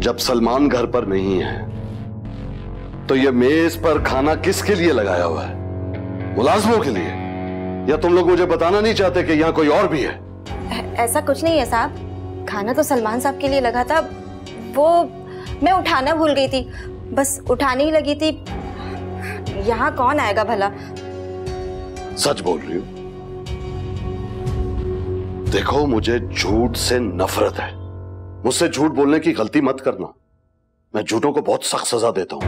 जब सलमान घर पर नहीं है तो ये मेज पर खाना किसके लिए लगाया हुआ है? मुलाजमों के लिए? या तुम लोग मुझे बताना नहीं चाहते कि यहाँ कोई और भी है? ऐसा कुछ नहीं है साहब, खाना तो सलमान साहब के लिए लगा था, वो मैं उठाना भूल गई थी, बस उठाने ही लगी थी। यहाँ कौन आएगा भला? सच बोल रही हूँ। देखो, मुझे झूठ से नफरत है। मुझसे झूठ बोलने की गलती मत करना। मैं झूठों को बहुत सख्त सजा देता हूं।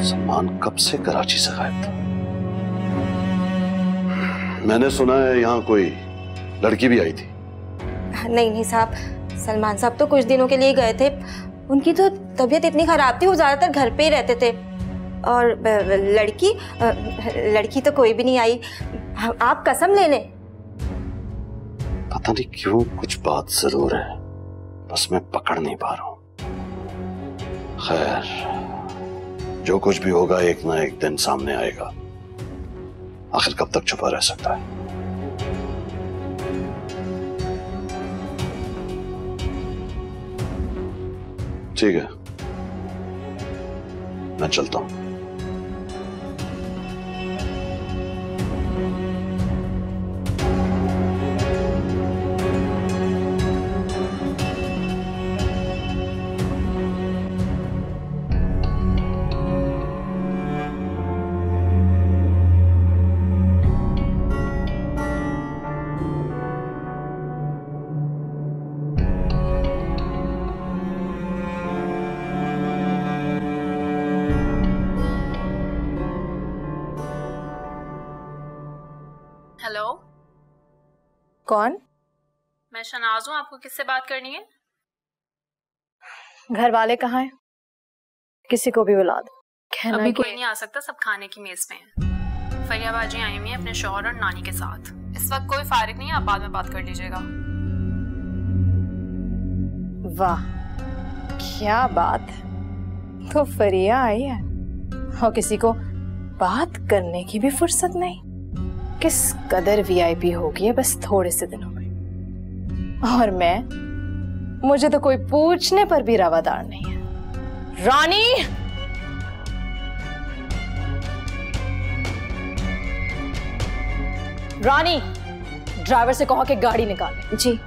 सलमान कब से कराची से गायब था? मैंने सुना है यहां कोई लड़की भी आई थी। नहीं नहीं साहब, सलमान साहब तो कुछ दिनों के लिए गए थे। उनकी तो तबीयत इतनी खराब थी, वो ज्यादातर घर पे ही रहते थे। और लड़की तो कोई भी नहीं आई, आप कसम ले लें। पता नहीं क्यों कुछ बात जरूर है, बस मैं पकड़ नहीं पा रहा हूं। खैर, जो कुछ भी होगा एक ना एक दिन सामने आएगा। आखिर कब तक छुपा रह सकता है? ठीक है, मैं चलता हूं। हेलो, कौन? मैं शनाज हूँ। आपको किससे बात करनी है? घर वाले कहाँ हैं? किसी को भी बुला दो। अभी कोई नहीं आ सकता, सब खाने की मेज पे हैं। फरिया बाजी आई हुई है अपने शौहर और नानी के साथ। इस वक्त कोई फारिग नहीं है, आप बाद में बात कर लीजिएगा। वाह, क्या बात है। तो फरिया आई है और किसी को बात करने की भी फुर्सत नहीं। किस कदर वीआईपी हो गई है बस थोड़े से दिनों में। और मुझे तो कोई पूछने पर भी रवादार नहीं है। रानी, रानी, ड्राइवर से कहो कि गाड़ी निकाले। जी।